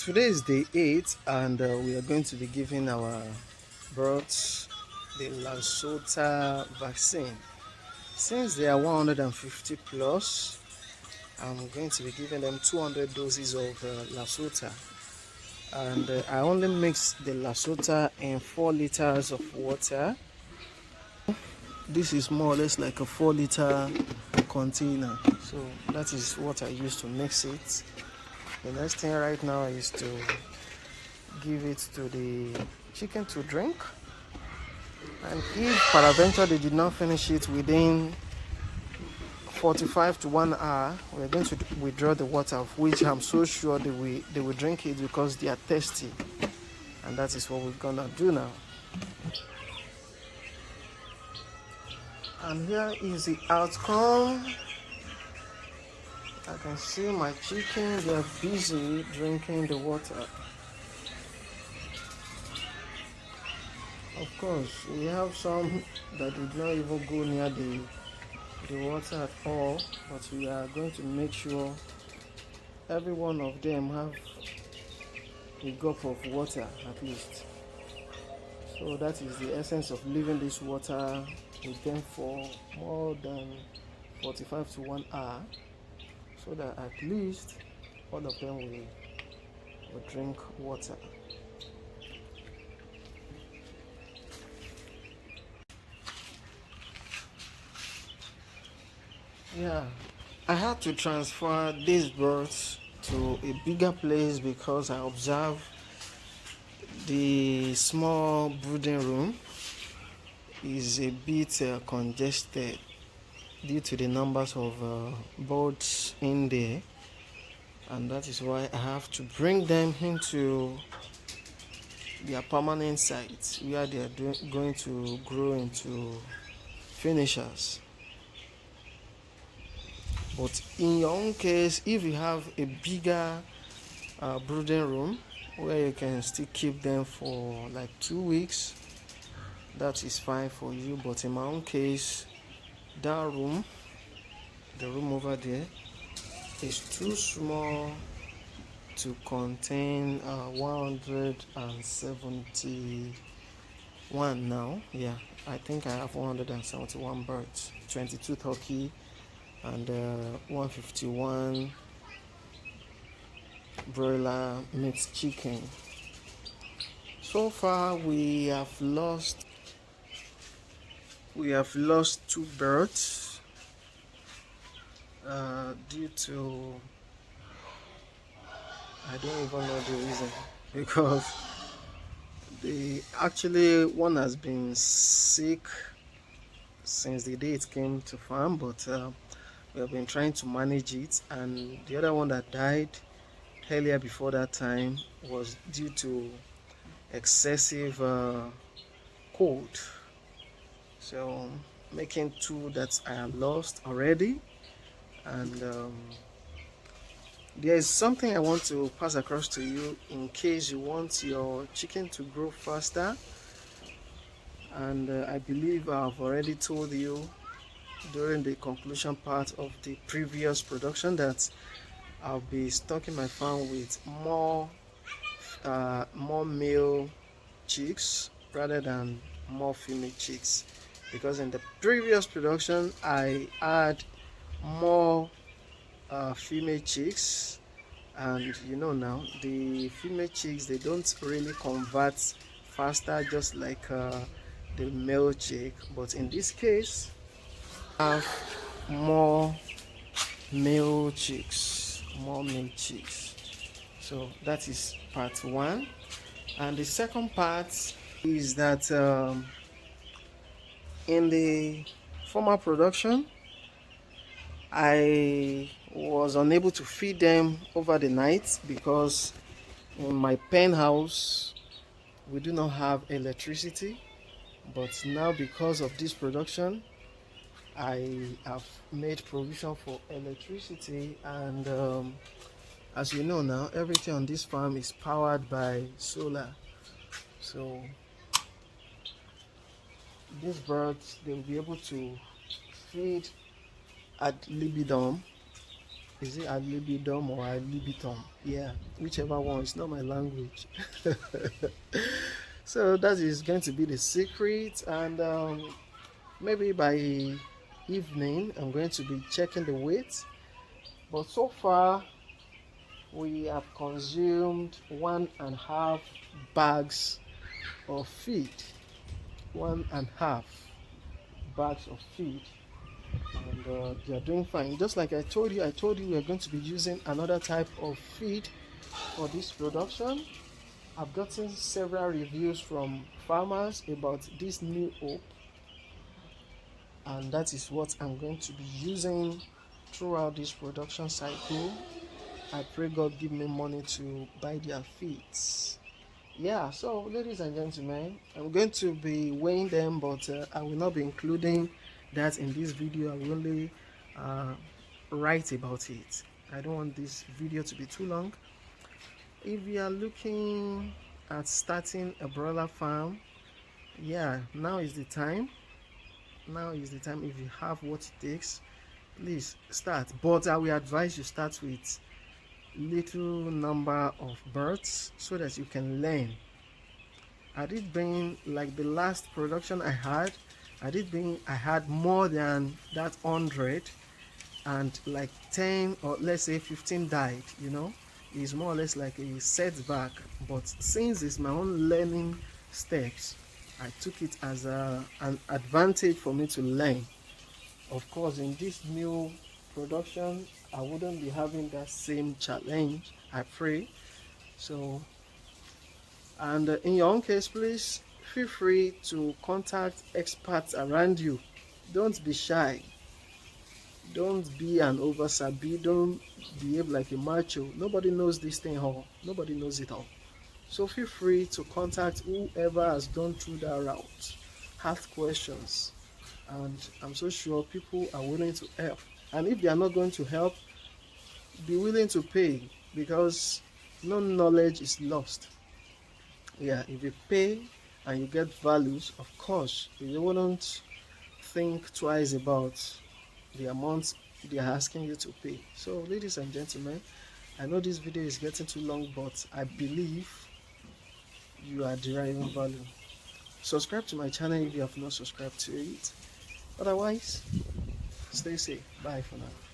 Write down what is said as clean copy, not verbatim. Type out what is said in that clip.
Today is day 8, and we are going to be giving our birds the Lasota vaccine. Since they are 150 plus, I'm going to be giving them 200 doses of Lasota, and I only mix the Lasota in 4 liters of water. This is more or less like a 4-liter container, so that is what I use to mix it. The next thing right now is to give it to the chicken to drink, and if peradventure they did not finish it within 45 to 1 hour, we're going to withdraw the water, of which I'm so sure they will drink it because they are thirsty, and that is what we're gonna do now. And here is the outcome. I can see my chicken, they are busy drinking the water. Of course, we have some that did not even go near the water at all, but we are going to make sure every one of them have a gulp of water at least. So that is the essence of leaving this water with them for more than 45 to 1 hour, so that at least all of them will drink water. Yeah, I had to transfer these birds to a bigger place because I observed the small brooding room is a bit congested due to the numbers of birds in there, and that is why I have to bring them into their permanent sites where they are going to grow into finishers. But in your own case, if you have a bigger brooding room where you can still keep them for like 2 weeks, that is fine for you. But in my own case, that room, the room over there, is too small to contain 171 now. Yeah, I think I have 171 birds, 22 turkey, and 151 broiler mixed chicken. So far we have lost 2 birds due to, I don't even know the reason, because one has been sick since the day it came to farm, but we have been trying to manage it, and the other one that died earlier before that time was due to excessive cold. So making 2 that I have lost already. And there is something I want to pass across to you in case you want your chicken to grow faster, and I believe I've already told you during the conclusion part of the previous production that I'll be stocking my farm with more male chicks rather than more female chicks, because in the previous production I had more female chicks, and now the female chicks, they don't really convert faster just like the male chick, but in this case I have more male chicks. So that is part 1, and the second part is that in the former production I was unable to feed them over the night because in my pen house we do not have electricity. But now, because of this production, I have made provision for electricity, and as you know now, everything on this farm is powered by solar. So these birds, they will be able to feed ad libitum Is it alibidom or alibitom? Yeah, whichever one. It's not my language. So that is going to be the secret, and maybe by evening I'm going to be checking the weight. But so far we have consumed 1.5 bags of feed. 1.5 bags of feed, and they are doing fine. Just like I told you we are going to be using another type of feed for this production. I've gotten several reviews from farmers about this new hope, and that is what I'm going to be using throughout this production cycle. I pray God give me money to buy their feeds. Yeah, so ladies and gentlemen, I'm going to be weighing them, but I will not be including that in this video. I will only uh, write about it. I don't want this video to be too long. If you are looking at starting a broiler farm, yeah, now is the time. Now is the time. If you have what it takes, please start. But I will advise you start with little number of birds so that you can learn. I did bring, like the last production I had more than that 100, and like 10 or let's say 15 died. It's more or less like a setback, but since it's my own learning steps, I took it as an advantage for me to learn. Of course, in this new production I wouldn't be having that same challenge, I pray. So, and in your own case, please feel free to contact experts around you. Don't be shy. Don't be an oversabi. Don't behave like a macho. Nobody knows this thing all. Nobody knows it all. So feel free to contact whoever has gone through that route. Ask questions. And I'm so sure people are willing to help. And if they are not going to help, be willing to pay, because no knowledge is lost. Yeah, if you pay and you get values, of course you wouldn't think twice about the amount they are asking you to pay. So ladies and gentlemen, I know this video is getting too long, but I believe you are deriving value. Subscribe to my channel if you have not subscribed to it. Otherwise, stay safe. Bye for now.